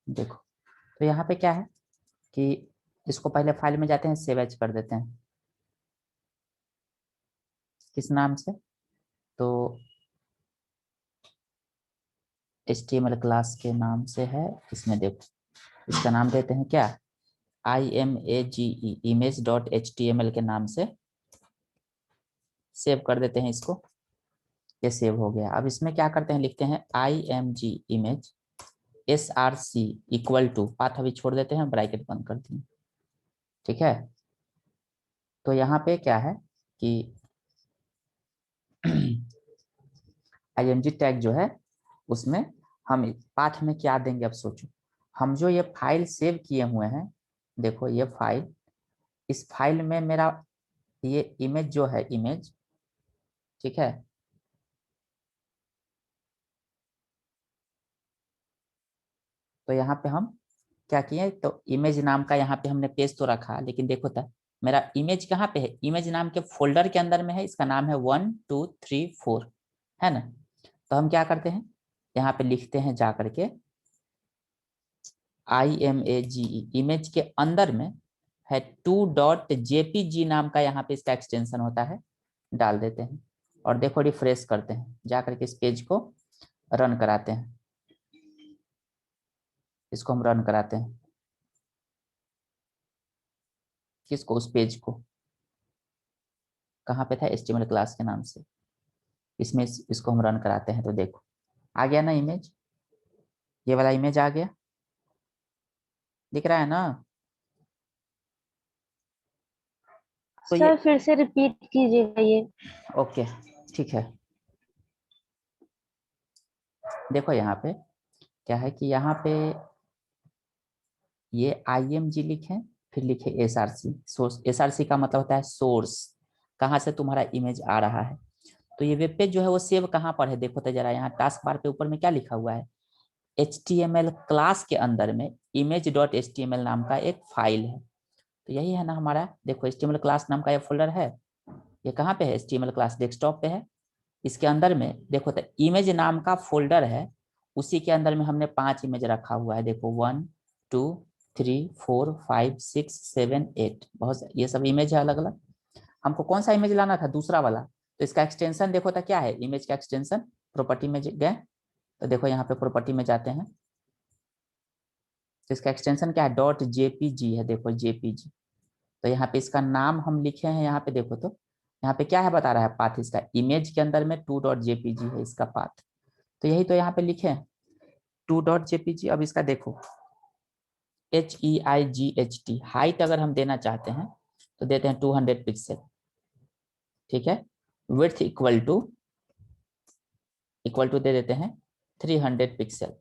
देखो, तो यहाँ पे क्या है कि इसको पहले फाइल में जाते हैं, सेव एज कर देते हैं। किस नाम से? तो HTML क्लास के नाम से है। इसमें देखो, इसका नाम देते हैं क्या, IMAGE, image.html के नाम से सेव कर देते हैं इसको। ये सेव हो गया। अब इसमें क्या करते हैं, लिखते हैं IMG image SRC equal to, path अभी छोड़ देते हैं, ब्रैकेट बंद कर दिए। ठीक है, तो यहाँ पे क्या है कि IMG टैग जो है उसमें हम पाथ में क्या देंगे, अब सोचो। हम जो ये फाइल सेव किए हुए हैं, देखो ये फाइल, इस फाइल में मेरा ये इमेज जो है, इमेज, ठीक है, तो यहाँ पे हम क्या किए, तो इमेज नाम का यहाँ पे हमने पेज तो रखा, लेकिन देखो था मेरा इमेज कहाँ पे है, इमेज नाम के फोल्डर के अंदर में है। इसका नाम है 1 2 3 4, है ना। तो हम क्या करते हैं, यहाँ पे लिखते हैं जा करके IMAGE, इमेज के अंदर में है 2.jpg नाम का, यहाँ पे इसका एक्सटेंशन होता है, डाल देते हैं। और देखो रिफ्रेश करते हैं, जा करके इस पेज को रन कराते हैं। इसको हम रन कराते हैं, किसको, उस पेज को। कहाँ पे था, HTML क्लास के नाम से। इसमें इसको हम रन कराते हैं, तो देखो आ गया ना इमेज, ये वाला इमेज आ गया, दिख रहा है ना। तो ये सर फिर से रिपीट कीजिएगा ये। ओके, ठीक है। देखो यहाँ पे क्या है कि यहाँ पे ये IMG लिखे, फिर लिखे SRC, सोर्स। SRC का मतलब होता है सोर्स, कहाँ से तुम्हारा इमेज आ रहा है। तो ये वेब पेज जो है वो सेव कहाँ पर है, देखो तो जरा, यहाँ टास्क बार पे ऊपर में क्या लिखा हुआ है, HTML क्लास के अंदर में image.html नाम का एक फाइल है। तो यही है ना हमारा, देखो HTML क्लास नाम का ये फोल्डर है। ये कहाँ पे है, HTML क्लास डेस्कटॉप पे है। इसके अंदर में देखो तो इमेज नाम का फोल्डर है, उसी के अंदर में हमने 5 इमेज रखा हुआ है। देखो 1 2 3 4 5 6 7 8, बहुत ये सब इमेज है अलग अलग। हमको कौन सा इमेज लाना था, दूसरा वाला। तो इसका एक्सटेंशन देखो तो क्या है, इमेज का एक्सटेंशन। प्रॉपर्टी में गए तो देखो यहाँ पे प्रॉपर्टी में जाते हैं, तो इसका एक्सटेंशन क्या है, .jpg है, देखो JPG। तो यहाँ पे इसका नाम हम लिखे हैं, यहाँ पे देखो तो यहाँ पे क्या है, बता रहा है पाथ, इसका इमेज के अंदर में 2.jpg है इसका पाथ। तो यही तो यहाँ पे लिखे हैं 2.jpg। अब इसका देखो HEIGHT, हाइट अगर हम देना चाहते हैं तो देते हैं 200 पिक्सल, ठीक है। विड्थ इक्वल टू दे देते हैं 300 पिक्सल।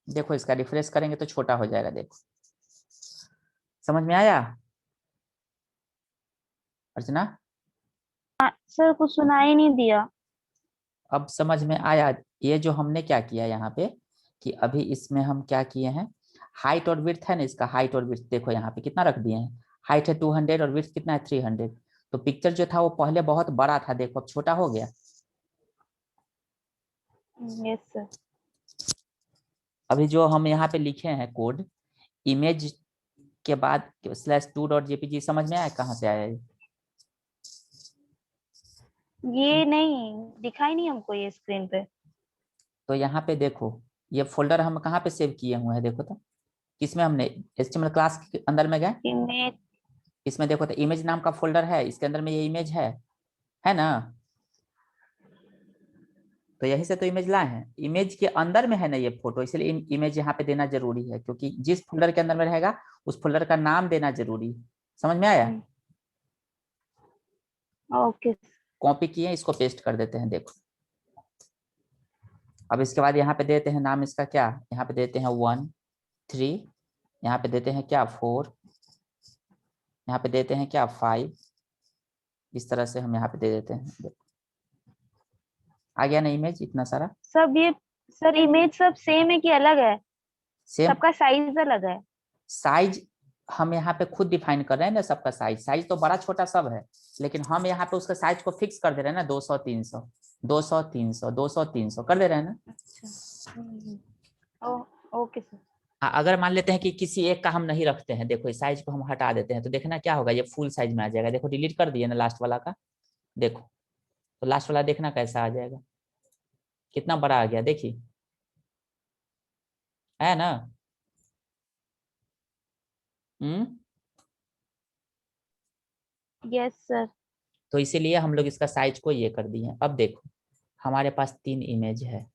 देखो इसका रिफ्रेश करेंगे तो छोटा हो जाएगा, देखो। समझ में आया अर्चना? सर कुछ सुनाई नहीं दिया। अब समझ में आया। ये जो हमने क्या किया यहाँ पे कि अभी इसमें हम क्या किए हैं, हाइट और विड्थ है ना, इसका हाइट और विड्थ देखो यहाँ पे कितना रख दिए हैं। हाइट है 200 और विड्थ कितना है 300। तो पिक्चर जो था वो पहले बहुत बड़ा था, देखो अब छोटा हो गया। Yes sir. अभी जो हम यहाँ पे लिखे हैं कोड, इमेज के बाद /2.jpg, समझ में आया कहाँ से आया ये? ये नहीं दिखाई नहीं हमको ये स्क्रीन पे। तो यहाँ पे देखो, ये फोल्डर हम कहाँ पे सेव किए हुए हैं, देखो तो किसमें हमने, HTML क्लास के अंदर में गए, इमेज। इसमें देखो तो इमेज नाम का फोल्डर है, इसके अंदर में ये इमेज है ना। तो यहीं से तो इमेज लाए हैं, इमेज के अंदर में है ना ये फोटो, इसलिए इमेज यहाँ पे देना जरूरी है, क्योंकि जिस फोल्डर के अंदर में रहेगा उस फोल्डर का नाम देना जरूरी है। समझ में आया? ओके। कॉपी किए, इसको पेस्ट कर देते हैं, देखो। अब इसके बाद यहाँ पे देते हैं नाम इसका क्या, यहाँ पे देते हैं 1 3, यहाँ पे देते हैं क्या 4, यहाँ पे देते हैं क्या 5। इस तरह से हम यहाँ पे दे देते हैं, देखो आ गया ना इमेज इतना सारा। सब ये सर इमेज सब सेम है कि अलग है? सेम सबका साइज अलग है? साइज, हम यहाँ पे खुद डिफाइन कर रहे हैं ना सबका साइज, साइज तो बड़ा छोटा सब है, लेकिन हम यहाँ पे उसका साइज को फिक्स कर दे रहे हैं ना, 200 300 200 300 200 300 कर दे रहे हैं ना। अच्छा। Okay sir. हाँ, अगर मान लेते हैं कि किसी एक का हम नहीं रखते हैं, देखो इस साइज को हम हटा देते हैं, तो देखना क्या होगा, ये फुल साइज में आ जाएगा। देखो डिलीट कर दिए ना लास्ट वाला का, देखो तो लास्ट वाला देखना कैसा आ जाएगा, कितना बड़ा आ गया, देखिए है ना। हम्म। Yes sir. तो इसीलिए हम लोग इसका साइज को ये कर दिए। अब देखो हमारे पास 3 इमेज है,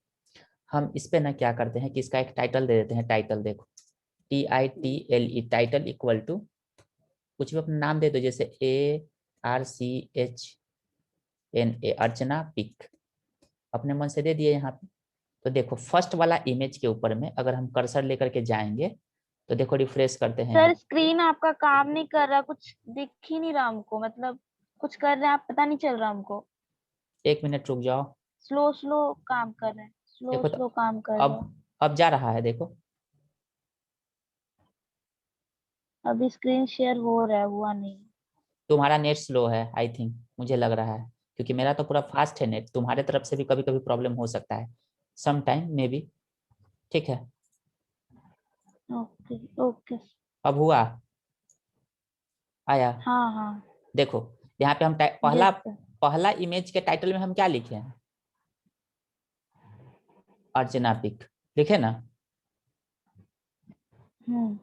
हम इस पे ना क्या करते हैं कि इसका एक टाइटल दे देते हैं। टाइटल देखो, TITLE, टाइटल इक्वल टू कुछ भी अपना नाम दे दो, जैसे ARCHNA, अर्चना पिक, अपने मन से दे दिए यहाँ पे। तो देखो फर्स्ट वाला इमेज के ऊपर में अगर हम कर्सर लेकर के जाएंगे, तो देखो रिफ्रेश करते हैं सर यहाँ। स्क्रीन आपका काम नहीं कर रहा, कुछ दिख ही नहीं रहा हमको, मतलब कुछ कर रहे हैं आप, पता नहीं चल रहा हमको। 1 मिनट रुक जाओ। स्लो स्लो काम कर रहे हैं, स्लो देखो तो स्लो काम कर रहे हैं। अब जा रहा है देखो। अभी स्क्रीन शेयर हो रहा है, हुआ नहीं। तुम्हारा नेट स्लो है आई थिंक, मुझे लग रहा है, क्योंकि मेरा तो पूरा फास्ट है नेट, तुम्हारे तरफ से भी कभी कभी प्रॉब्लम हो सकता है, सम टाइम मे बी। ठीक है, ओके ओके। अब हुआ, आया। हाँ हाँ। देखो यहाँ पे हम पहला यस सर। पहला इमेज के टाइटल में हम क्या लिखे हैं, अर्चना पिक लिखे ना। हम्म।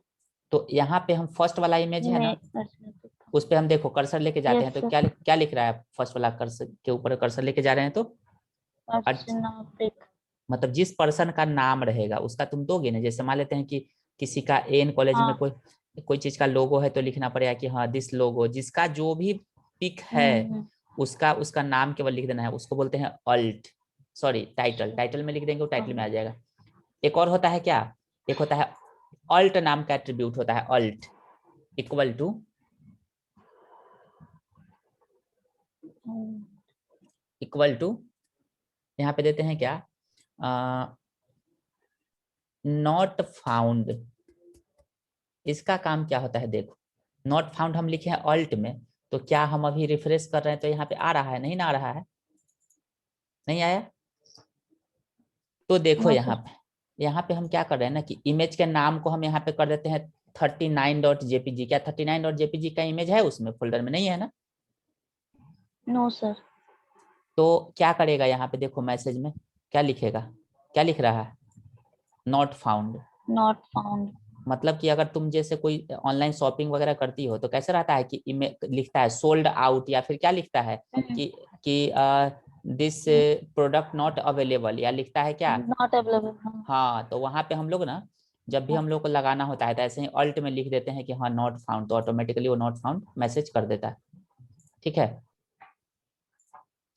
तो यहाँ पे हम फर्स्ट वाला इमेज है मैं ना, अर्चना पे था। उस पे हम देखो कर्सर लेके जाते यस हैं, तो सर। क्या क्या लिख रहा है, फर्स्ट वाला कर्सर के ऊपर कर्सर लेके जा रहे हैं तो अर्च अर्चना पे। मतलब जिस पर्सन का नाम रहेगा उसका तुम दोगे ना। जैसे मान लेते हैं कि किसी का एन कॉलेज में हाँ। कोई कोई चीज का लोगो है, तो लिखना पड़ेगा कि हाँ दिस लोगो, जिसका जो भी पिक है हम्म। उसका उसका नाम केवल लिख देना है, उसको बोलते हैं अल्ट, सॉरी टाइटल, अच्छा। टाइटल में लिख देंगे वो टाइटल में आ हाँ। जाएगा। एक और होता है क्या, एक होता है अल्ट नाम का एट्रीब्यूट होता है, alt equal to, hmm. Equal to यहाँ पे देते हैं क्या, नॉट फाउंड। इसका काम क्या होता है, देखो नॉट फाउंड हम लिखे हैं अल्ट में, तो क्या हम अभी रिफ्रेश कर रहे हैं तो यहाँ पे आ रहा है, नहीं ना आ रहा है, नहीं आया। तो देखो नो सर। यहाँ पे हम क्या कर रहे हैं ना कि इमेज के नाम को हम यहाँ पे कर देते हैं 39.jpg। क्या 39.jpg का इमेज है उसमें फोल्डर में, नहीं है ना। No sir. तो क्या करेगा यहाँ पे देखो मैसेज में क्या लिखेगा, क्या लिख रहा है, नॉट फाउंड। Not found. मतलब कि अगर तुम जैसे कोई ऑनलाइन शॉपिंग वगैरह करती हो, तो कैसे रहता है कि लिखता है सोल्ड आउट, या फिर क्या लिखता है कि दिस प्रोडक्ट नॉट अवेलेबल, या लिखता है क्या। Not available. हाँ। हाँ, तो वहां पे हम लोग ना जब भी हम लोग को लगाना होता है, तो ऐसे ही अल्ट में लिख देते हैं कि हाँ नॉट फाउंड, तो ऑटोमेटिकली वो नॉट फाउंड मैसेज कर देता है। ठीक है,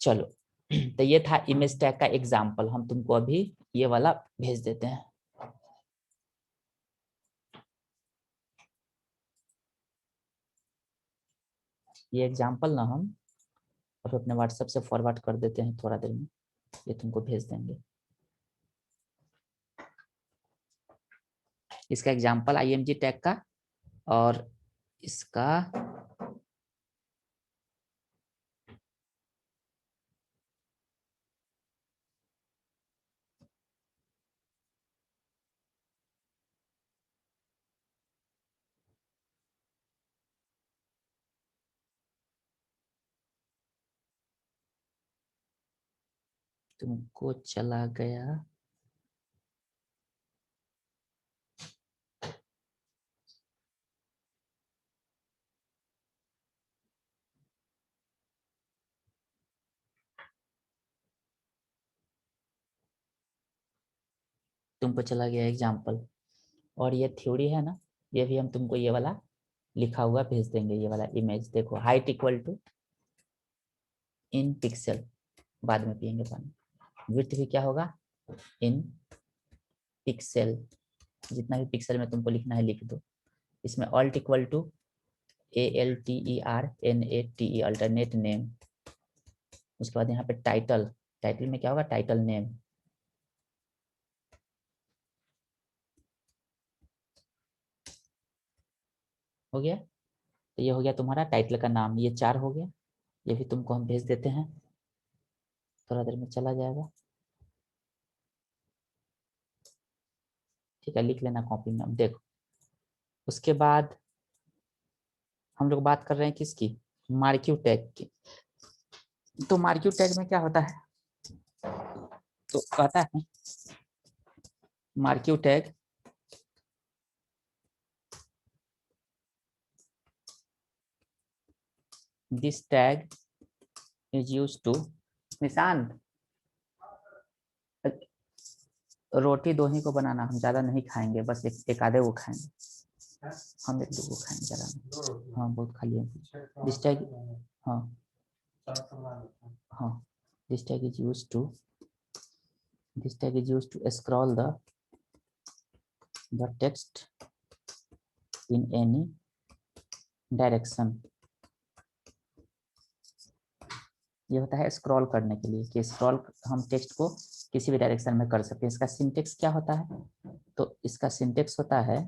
चलो। तो ये था इमेज टैग का एग्जाम्पल, हम तुमको अभी ये वाला भेज देते हैं। ये एग्जाम्पल ना हम और अपने व्हाट्सएप से फॉरवर्ड कर देते हैं, थोड़ा देर में ये तुमको भेज देंगे। इसका एग्जाम्पल IMG टैग का, और इसका तुमको चला गया। तुमको चला गया एग्जाम्पल, और ये थ्योरी है ना, ये भी हम तुमको ये वाला लिखा हुआ भेज देंगे। ये वाला इमेज देखो, height equal to in pixel, बाद में पियेंगे पानी। विड्थ भी क्या होगा, इन पिक्सल, जितना भी पिक्सल में तुमको लिखना है लिख दो। इसमें alt equal to ALTERNATE, alternate name. उसके बाद यहाँ पे टाइटल, टाइटल में क्या होगा, टाइटल नेम। हो गया। तो ये हो गया तुम्हारा टाइटल का नाम, ये 4 हो गया। ये भी तुमको हम भेज देते हैं, थोड़ा देर में चला जाएगा। ठीक है, लिख लेना कॉपी में। अब देखो, उसके बाद हम लोग बात कर रहे हैं किसकी, मार्क्यू टैग की। तो मार्क्यू टैग में क्या होता है, तो कहता है marquee tag this tag is used to, Nishant रोटी 2 ही को बनाना, हम ज्यादा नहीं खाएंगे, बस एक आधे वो खाएंगे, हम 1-2 को खाएंगे, ज्यादा नहीं। हाँ बहुत खाली है। दिस टैग, हाँ हाँ, this tag is used to, this tag is used to scroll the text in any direction। ये होता है स्क्रॉल करने के लिए, कि स्क्रॉल हम टेक्स्ट को किसी भी डायरेक्शन में कर सकते हैं। इसका सिंटेक्स क्या होता है, तो इसका सिंटेक्स होता है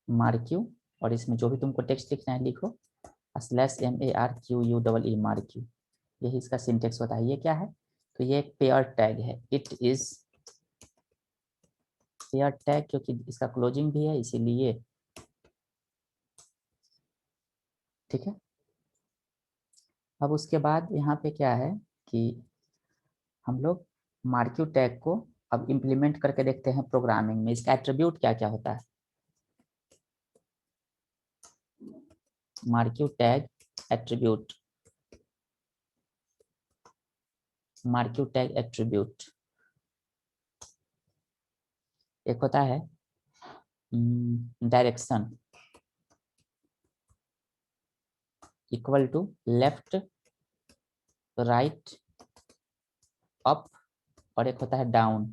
मार्क्यू, और इसमें जो भी तुमको टेक्स्ट लिखना है लिखो /MARQUE मार्क्यू, यही इसका सिंटेक्स होता है। ये क्या है, तो ये एक पेयर टैग है, इट इज पेयर टैग, क्योंकि इसका क्लोजिंग भी है इसीलिए। ठीक है, अब उसके बाद यहाँ पे क्या है कि हम लोग मार्क्यू टैग को अब इम्प्लीमेंट करके देखते हैं प्रोग्रामिंग में। इसका एट्रीब्यूट क्या क्या होता है, marquee tag attribute, marquee tag attribute एक होता है direction equal to left right up, और एक होता है डाउन,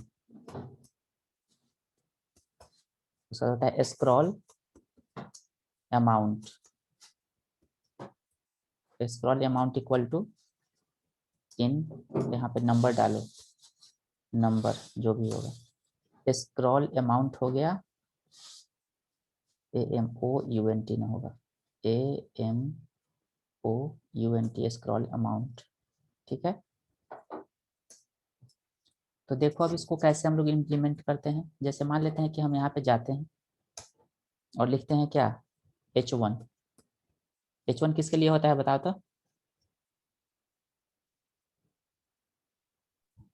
उसका होता है scroll amount, scroll amount equal to in, यहाँ पे नंबर डालो, नंबर जो भी होगा, स्क्रॉल अमाउंट हो गया AMOUNT ना होगा, AMOUNT स्क्रॉल अमाउंट। ठीक है, तो देखो अब इसको कैसे हम लोग इम्प्लीमेंट करते हैं। जैसे मान लेते हैं कि हम यहाँ पे जाते हैं और लिखते हैं क्या, H1। H1 किसके लिए होता है बताओ तो,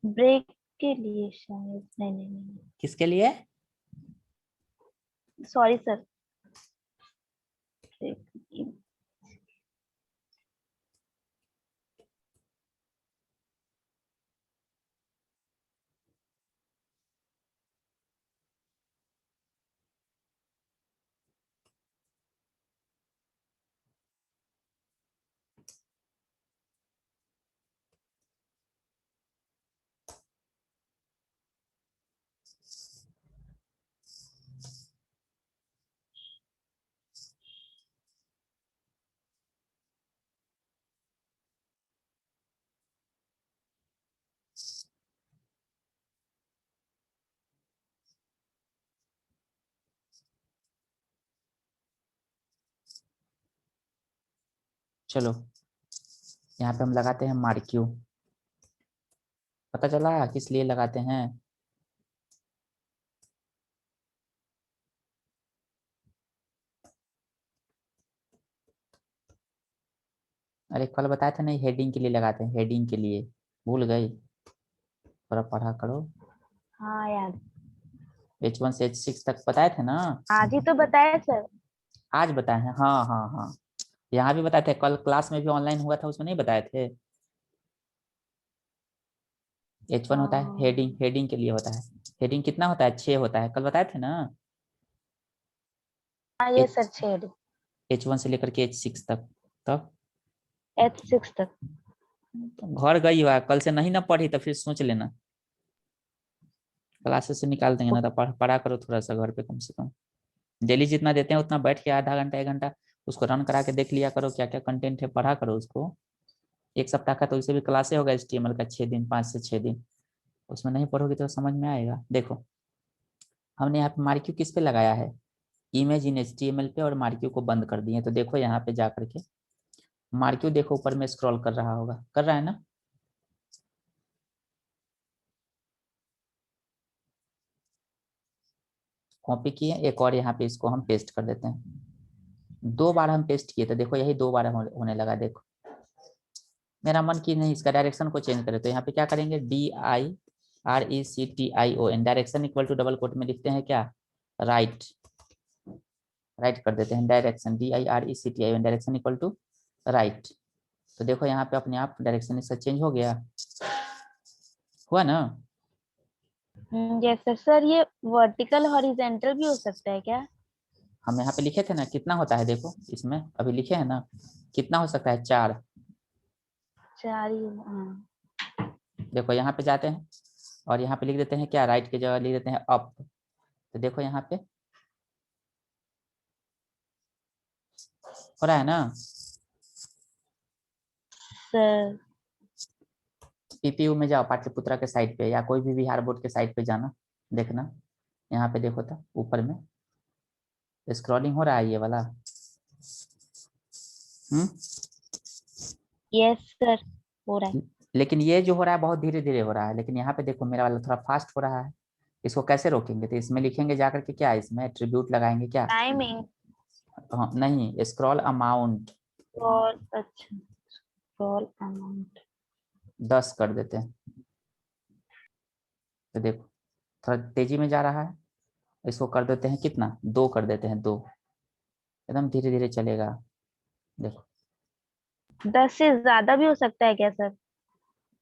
ब्रेक के लिए शायद, नहीं नहीं नहीं, किसके लिए, सॉरी सर, ब्रेक। चलो यहाँ पे हम लगाते हैं मार्क्यू। पता चला किस लिए लगाते हैं, अरे कल बताया था नहीं, हेडिंग के लिए लगाते हैं, हेडिंग के लिए, भूल गई, थोड़ा पढ़ा करो। हाँ यार, H1 से H6 तक बताए थे ना, आज ही तो बताया सर। आज बताए हैं, हाँ हाँ हाँ, यहाँ भी बताए थे, कल क्लास में भी ऑनलाइन हुआ था उसमें नहीं बताए थे। H1 होता है हाँ हेडिंग, हेडिंग के लिए होता है। हेडिंग कितना होता है, 6 होता है, कल बताए थे ना। हाँ, ये सर H 6, H1 से लेकर के H6 तक। तब H6 तक। घर गई हुआ, कल से नहीं ना पढ़ी तो फिर सोच लेना, क्लासेस से निकाल देंगे ना, तो पढ़ा करो थोड़ा सा घर पे, कम से कम डेली जितना देते हैं उतना बैठ के आधा घंटा 1 घंटा उसको रन करा के देख लिया करो, क्या क्या कंटेंट है पढ़ा करो उसको। 1 सप्ताह का तो वैसे भी क्लासे होगा HTML का 6 दिन, 5 से 6 दिन, उसमें नहीं पढ़ोगे तो समझ में आएगा। देखो हमने यहाँ पे मार्क्यू किस पे लगाया है, इमेज इन HTML पे, और मार्क्यू को बंद कर दिए। तो देखो यहाँ पे जा करके मार्क्यू देखो ऊपर में स्क्रॉल कर रहा होगा, कर रहा है ना। कॉपी किए, एक और यहाँ पे इसको हम पेस्ट कर देते हैं। 2 बार हम पेस्ट किए तो देखो यही 2 बार होने लगा। देखो मेरा मन की नहीं इसका डायरेक्शन को चेंज करें, तो यहाँ पे क्या करेंगे, DIRECTION, direction equal to double quote में लिखते हैं क्या, राइट। राइट कर देते हैं direction, DIRECTION, direction equal to right. तो देखो यहाँ पे अपने आप डायरेक्शन इसका चेंज हो गया, हुआ ना। यस सर, ये वर्टिकल हॉरिजेंटल भी हो सकता है क्या? हम यहाँ पे लिखे थे ना कितना होता है, देखो इसमें अभी लिखे हैं ना, कितना हो सकता है, 4। 4 ही, हाँ। देखो यहाँ पे जाते हैं और यहाँ पे लिख देते हैं क्या, राइट की जगह लिख देते हैं अप। तो देखो यहाँ पे हो रहा है ना। सर PPU में जाओ, पाटलिपुत्रा के साइड पे या कोई भी बिहार बोर्ड के साइड पे जाना, देखना यहाँ पे देखो तो ऊपर में स्क्रॉलिंग हो रहा है ये वाला। यस सर, हो रहा है। लेकिन ये जो हो रहा है बहुत धीरे धीरे हो रहा है, लेकिन यहाँ पे देखो मेरा वाला थोड़ा फास्ट हो रहा है। इसको कैसे रोकेंगे, तो इसमें लिखेंगे जाकर के क्या, इसमें एट्रीब्यूट लगाएंगे क्या, टाइमिंग हाँ नहीं, स्क्रॉल अमाउंट और अच्छा, स्क्रॉल अमाउंट 10 कर देते हैं। तो देखो थोड़ा तेजी में जा रहा है, इसको कर देते हैं कितना, 2 कर देते हैं, 2, एकदम धीरे धीरे चलेगा। देखो 10 से ज्यादा भी हो सकता है क्या सर?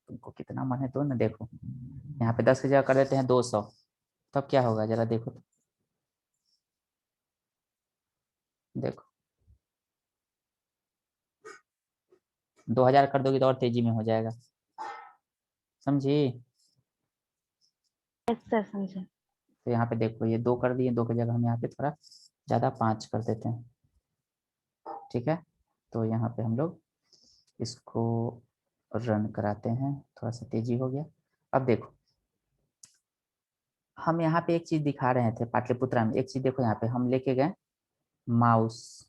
तुमको कितना मन है तो ना, देखो यहाँ पे 10 की जगह कर देते हैं 200, तब क्या होगा जरा देखो तो। देखो 2000 कर दोगे तो और तेजी में हो जाएगा, समझी। यस सर, समझे। तो यहाँ पे देखो ये 2 कर दिए, 2 की जगह हम यहाँ पे थोड़ा ज्यादा 5 कर देते हैं, ठीक है। तो यहाँ पे हम लोग इसको रन कराते हैं, थोड़ा सा तेजी हो गया। अब देखो हम यहाँ पे एक चीज दिखा रहे थे पाटलिपुत्रा में, एक चीज देखो यहाँ पे हम लेके गए माउस।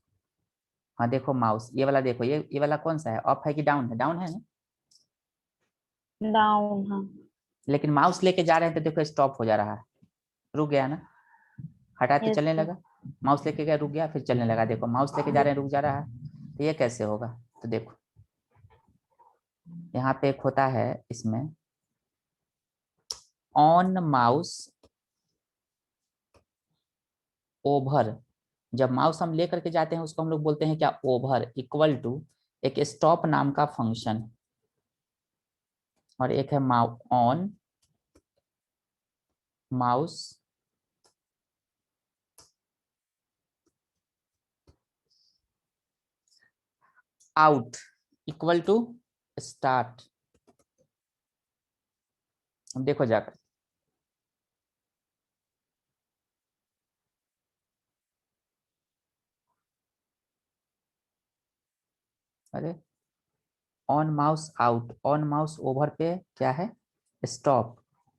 हाँ देखो माउस ये वाला देखो, ये वाला कौन सा है, अप है कि डाउन है, डाउन है ना। डाउन, हाँ। लेकिन माउस लेके जा रहे हैं तो देखो स्टॉप हो जा रहा है, रुक गया ना, हटाते यस चलने सर। लगा। माउस लेके गया रुक गया, फिर चलने लगा। देखो माउस लेके जा रहे हैं रुक जा रहा है, तो ये कैसे होगा। तो देखो यहाँ पे एक होता है इसमें ऑन माउस ओवर, जब माउस हम लेकर के जाते हैं उसको हम लोग बोलते हैं क्या, ओवर, इक्वल टू एक स्टॉप नाम का फंक्शन, और एक है on mouse out equal to start. हम देखो जाकर, अरे on mouse out, on mouse over पे क्या है, स्टॉप,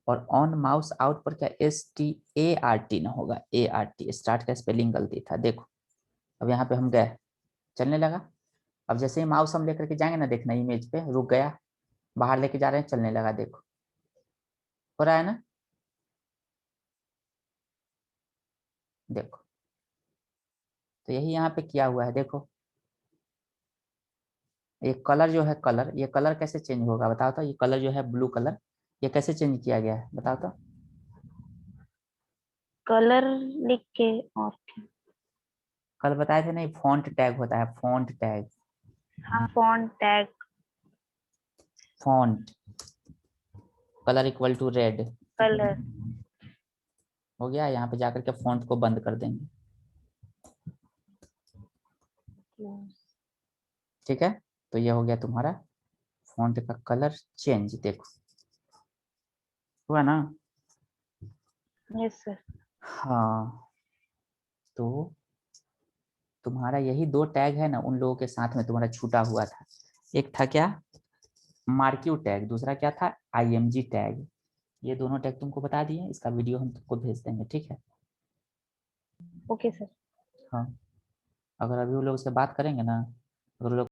और ऑन माउस आउट पर क्या, START ना होगा, ART, स्टार्ट का स्पेलिंग गलती था। देखो अब यहाँ पे हम गए, चलने लगा। अब जैसे ही माउस हम लेकर के जाएंगे ना, देखना इमेज पे रुक गया, बाहर लेके जा रहे हैं चलने लगा, देखो हो रहा है ना। देखो तो यही यहाँ पे किया हुआ है, देखो ये कलर जो है, कलर, ये कलर कैसे चेंज होगा बताओ तो, ये कलर जो है ब्लू कलर, ये कैसे चेंज किया गया है बताओ तो। कलर लिख के, और क्या? कल बताए थे नहीं, फॉन्ट टैग होता है, फॉन्ट टैग, हाँ, font tag. Font colour equal to red, colour. हो गया। यहाँ पे जाकर के फॉन्ट को बंद कर देंगे, ठीक है। तो ये हो गया तुम्हारा फॉन्ट का कलर चेंज, देखो हुआ ना। Yes sir. हाँ तो तुम्हारा यही 2 टैग है ना, उन लोगों के साथ में तुम्हारा छूटा हुआ था, एक था क्या, मार्क्यू टैग, दूसरा क्या था, IMG टैग। ये दोनों टैग तुमको बता दिए, इसका वीडियो हम तुमको भेज देंगे, ठीक है। Okay sir. हाँ, अगर अभी वो लोग उससे बात करेंगे ना, अगर वो लोग